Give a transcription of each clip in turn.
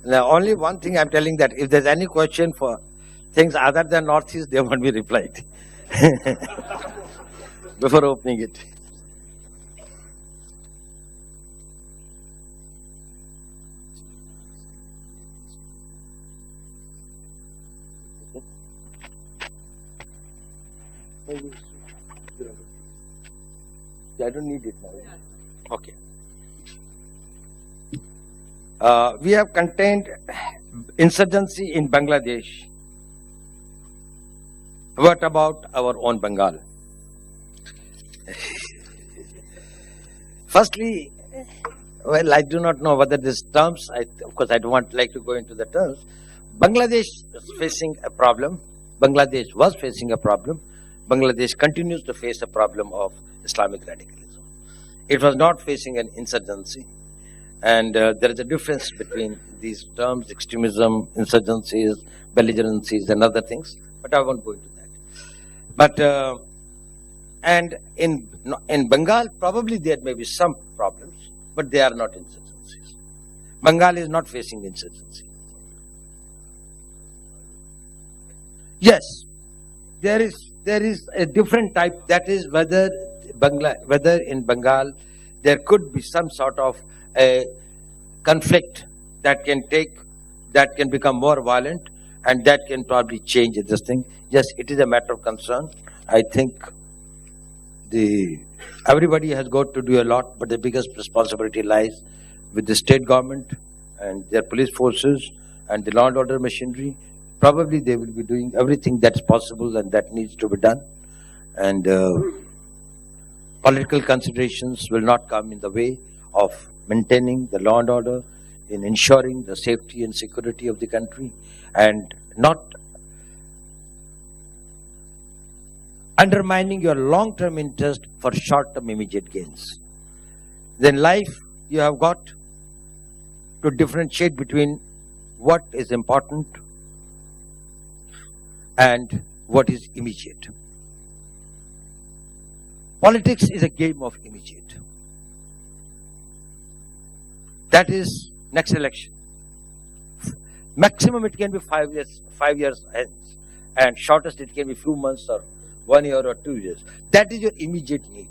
Now, only one thing I'm telling, that if there's any question for things other than Northeast, they won't be replied before opening it. I don't need it now. Okay. We have contained insurgency in Bangladesh. What about our own Bengal? Firstly, well, I do not know whether these terms, of course I don't like to go into the terms. Bangladesh is facing a problem. Bangladesh was facing a problem. Bangladesh continues to face a problem of Islamic radicalism. It was not facing an insurgency. And there is a difference between these terms: extremism, insurgencies, belligerencies, and other things. But I won't go into that. But and in Bengal, probably there may be some problems, but they are not insurgencies. Bengal is not facing insurgency. Yes, there is a different type. That is whether in Bengal there could be some sort of a conflict that can become more violent, and that can probably change this thing. Yes, it is a matter of concern. I think everybody has got to do a lot, but the biggest responsibility lies with the state government and their police forces and the law and order machinery. Probably they will be doing everything that's possible and that needs to be done. And political considerations will not come in the way of maintaining the law and order, in ensuring the safety and security of the country, and not undermining your long-term interest for short-term immediate gains. Then life, you have got to differentiate between what is important and what is immediate. Politics is a game of immediate. That is next election. Maximum it can be 5 years hence, and shortest it can be few months or 1 year or 2 years. That is your immediate need.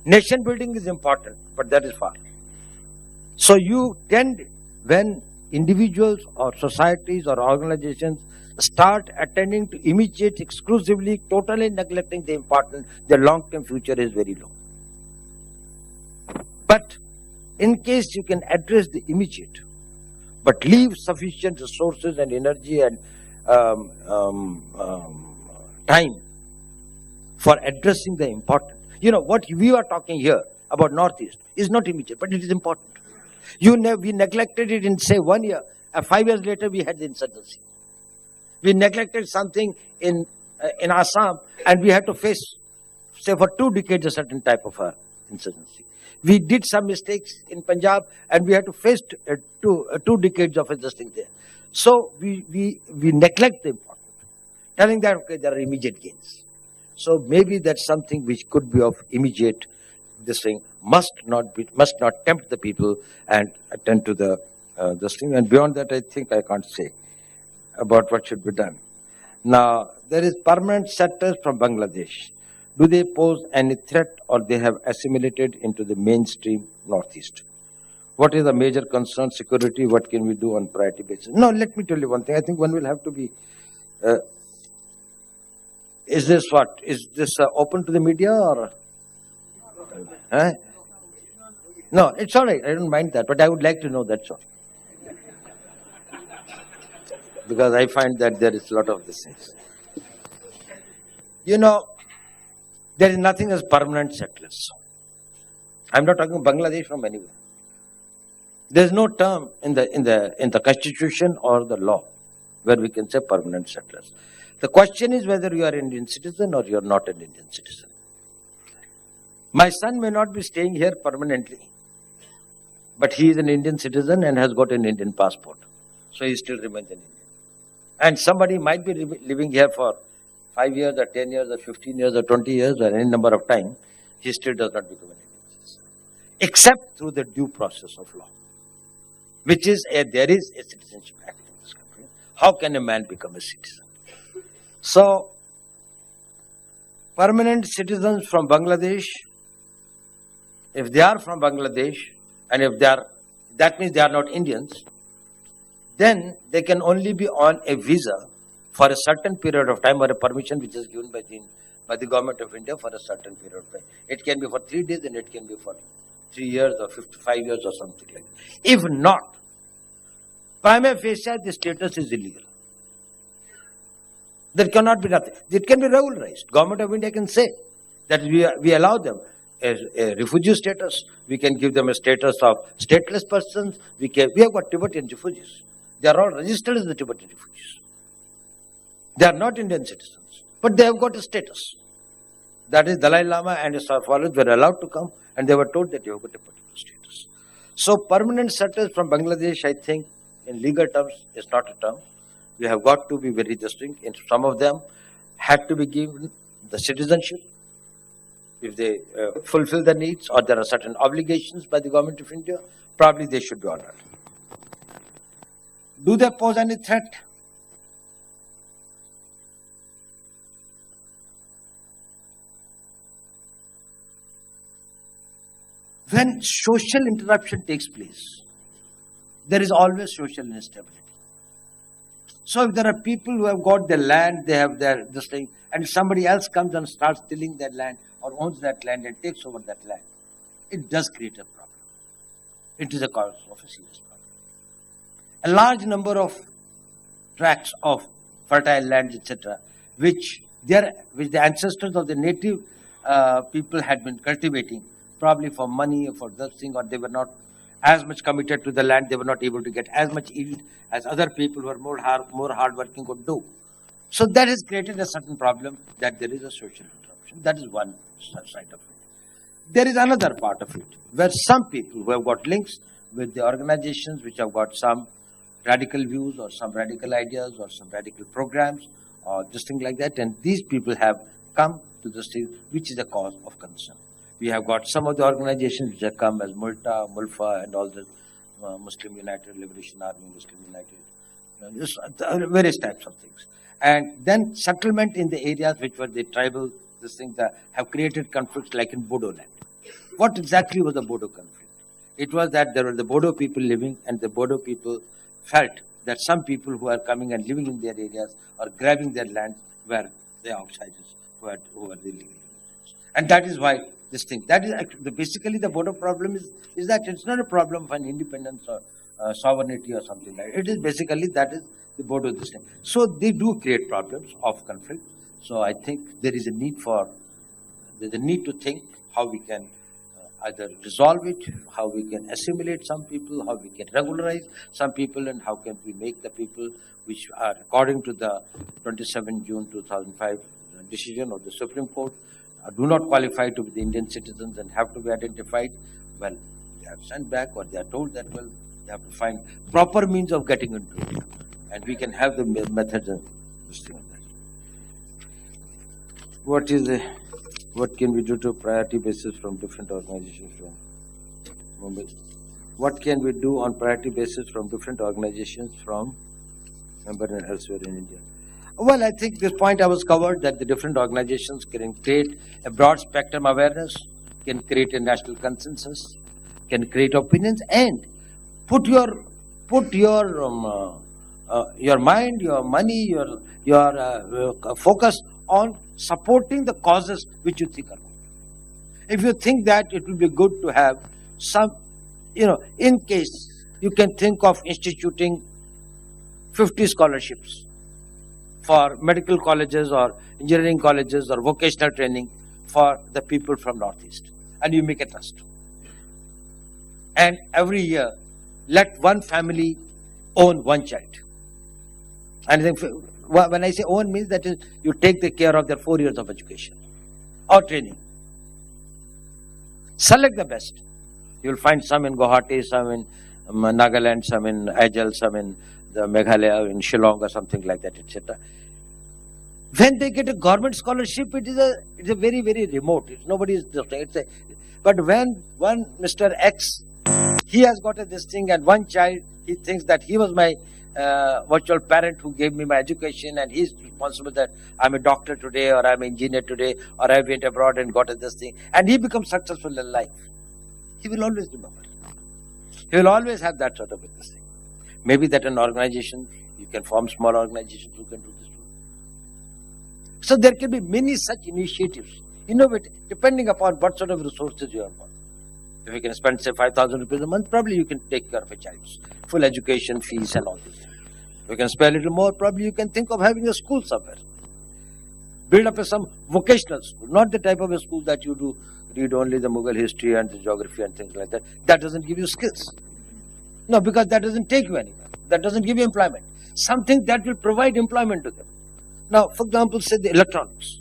Nation building is important, but that is far. So you tend, when individuals or societies or organizations start attending to immediate exclusively, totally neglecting the important, their long-term future is very low. But in case you can address the immediate, but leave sufficient resources and energy and time for addressing the important. You know, what we are talking here about Northeast is not immediate, but it is important. We neglected it in, say, 1 year. 5 years later, we had the insurgency. We neglected something in Assam, and we had to face, say, for 2 decades, a certain type of insurgency. We did some mistakes in Punjab, and we had to face 2 decades of adjusting there. So we neglect the important, telling that, okay, there are immediate gains. So maybe that's something which could be of immediate. This thing must not tempt the people and attend to this thing. And beyond that, I think I can't say about what should be done. Now, there is permanent settlers from Bangladesh. Do they pose any threat, or they have assimilated into the mainstream Northeast? What is the major concern? Security, what can we do on priority basis? No, let me tell you one thing. I think one will have to be, is this what? Is this open to the media or? No, it's all right. I don't mind that, but I would like to know, that's all. Because I find that there is a lot of these things. You know, there is nothing as permanent settlers. I'm not talking Bangladesh from anywhere. There is no term in the constitution or the law where we can say permanent settlers. The question is whether you are an Indian citizen or you are not an Indian citizen. My son may not be staying here permanently, but he is an Indian citizen and has got an Indian passport. So he still remains an Indian. And somebody might be living here for 5 years or 10 years or 15 years or 20 years or any number of time, he still does not become an Indian citizen, except through the due process of law. which is there is a Citizenship Act in this country. How can a man become a citizen? So, permanent citizens from Bangladesh, if they are from Bangladesh, and if they are, that means they are not Indians, then they can only be on a visa for a certain period of time, or a permission which is given by the government of India for a certain period of time. It can be for 3 days, and it can be for 3 years or 55 years or something like that. If not, prima facie, the status is illegal. There cannot be nothing. It can be regularized. Government of India can say that we allow them a refugee status. We can give them a status of stateless persons. We have got Tibetan refugees. They are all registered as the Tibetan refugees. They are not Indian citizens, but they have got a status. That is, Dalai Lama and his followers were allowed to come, and they were told that you have got a particular status. So, permanent settlers from Bangladesh, I think, in legal terms, is not a term. We have got to be very distinct. And some of them had to be given the citizenship if they fulfill the needs, or there are certain obligations by the government of India. Probably they should be honored. Do they pose any threat? When social interruption takes place, there is always social instability. So if there are people who have got their land, they have their this thing, and somebody else comes and starts stealing that land or owns that land and takes over that land, it does create a problem. It is a cause of a serious problem. A large number of tracts of fertile lands, etc., which the ancestors of the native people had been cultivating, probably for money or for this thing, or they were not as much committed to the land, they were not able to get as much yield as other people who are more hardworking could do. So that has created a certain problem, that there is a social interruption. That is one side of it. There is another part of it, where some people who have got links with the organizations which have got some radical views or some radical ideas or some radical programs or just things like that, and these people have come to the stage, which is a cause of concern. We have got some of the organizations which have come as Multa, Mulfa, and all the Muslim United Liberation Army, Muslim United, various types of things. And then settlement in the areas which were the tribal, these things that have created conflicts, like in Bodo land. What exactly was the Bodo conflict? It was that there were the Bodo people living, and the Bodo people felt that some people who are coming and living in their areas or grabbing their land were the outsiders who are the illegal immigrants. And that is why this thing, that is actually, basically the Bodo problem is that it's not a problem of an independence or sovereignty or something like that. It is basically, that is the Bodo this thing. So they do create problems of conflict. So I think there is a need to think how we can either resolve it, how we can assimilate some people, how we can regularize some people, and how can we make the people which are, according to the 27 June 2005 decision of the Supreme Court, do not qualify to be the Indian citizens and have to be identified, well, they are sent back, or they are told that, well, they have to find proper means of getting into it. And we can have the methods and this thing like that. What can we do to priority basis from different organizations from Mumbai? What can we do on priority basis from different organizations from Mumbai and elsewhere in India? Well, I think this point I was covered, that the different organizations can create a broad spectrum awareness, can create a national consensus, can create opinions, and put your mind, your money, your focus on supporting the causes which you think are good. If you think that it will be good to have some, in case you can think of instituting 50 scholarships for medical colleges or engineering colleges or vocational training for the people from Northeast, and you make a trust. And every year, let one family own one child. And when I say own, means that you take the care of their 4 years of education or training. Select the best. You will find some in Guwahati, some in Nagaland, some in Ajit, some in the Meghalaya, in Shillong or something like that, etc. When they get a government scholarship, it's a very, very remote. Nobody is just saying. But when one Mr. X He has got this thing, and one child, he thinks that he was my virtual parent who gave me my education, and he's responsible that I'm a doctor today, or I'm an engineer today, or I went abroad and got this thing, and he becomes successful in life. He will always remember. He will always have that sort of this thing. Maybe that an organization, you can form small organizations who can do this. So there can be many such initiatives, innovative, depending upon what sort of resources you have got. If you can spend, say, 5,000 rupees a month, probably you can take care of a child's full education, fees and all this. If you can spare a little more, probably you can think of having a school somewhere. Build up some vocational school, not the type of a school that you do read only the Mughal history and the geography and things like that. That doesn't give you skills. No, because that doesn't take you anywhere. That doesn't give you employment. Something that will provide employment to them. Now, for example, say the electronics.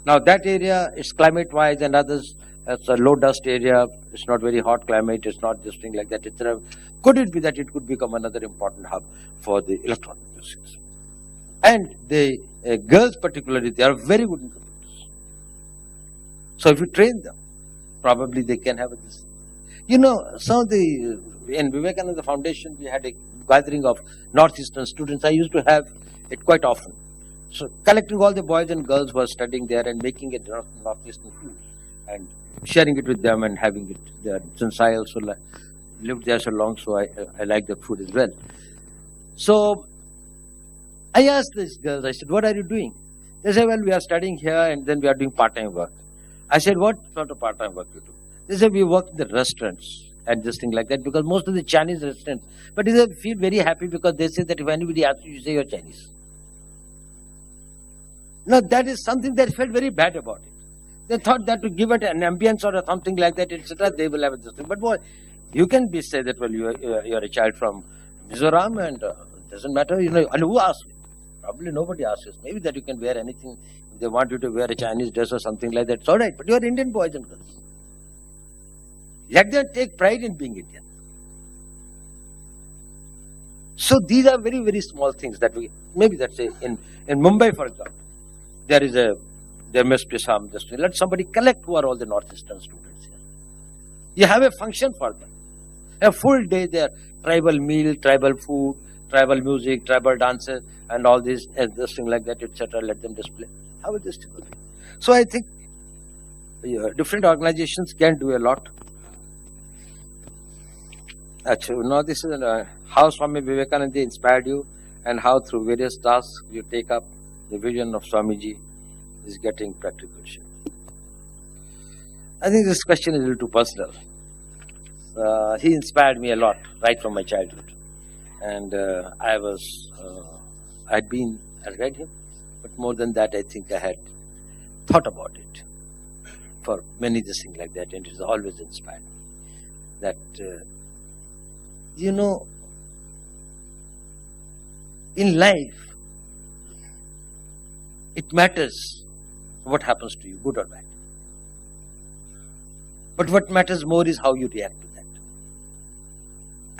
Now, that area is climate-wise and others, it's a low-dust area, it's not very hot climate, it's not this thing like that, etc. Could it be that it could become another important hub for the electronic musics? And the girls particularly, they are very good in computers. So if you train them, probably they can have this. You know, in Vivekananda Foundation, we had a gathering of northeastern students. I used to have it quite often. So collecting all the boys and girls who are studying there and making it northeastern food and sharing it with them and having it there. Since I also lived there so long, so I like the food as well. So I asked these girls, I said, what are you doing? They said, well, we are studying here and then we are doing part-time work. I said, what sort of part-time work you do? They said, we work in the restaurants and this thing like that, because most of the Chinese restaurants, but they feel very happy because they say that if anybody asks you, you say you're Chinese. Now, that is something that felt very bad about it. They thought that to give it an ambience or something like that, etc., they will have this thing. But what, you can say that, well, you're a child from Mizoram and it doesn't matter, you know, and who asks you? Probably nobody asks you. Maybe that you can wear anything. If they want you to wear a Chinese dress or something like that, it's all right. But you are Indian boys and girls. Let them take pride in being Indian. So these are very, very small things that we, maybe that's say in Mumbai, for example, there must be some, just let somebody collect who are all the northeastern students here. You have a function for them. A full day there, tribal meal, tribal food, tribal music, tribal dances, and all this, and this thing like that, etc. Let them display. How will this do? So I think different organizations can do a lot. Actually, now this is how Swami Vivekananda inspired you, and how through various tasks you take up the vision of Swamiji is getting practical shape. I think this question is a little too personal. He inspired me a lot right from my childhood, and I read him, but more than that, I think I had thought about it for many things like that, and it has always inspired me. That you know, in life, it matters what happens to you, good or bad. But what matters more is how you react to that.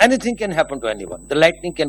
Anything can happen to anyone. The lightning can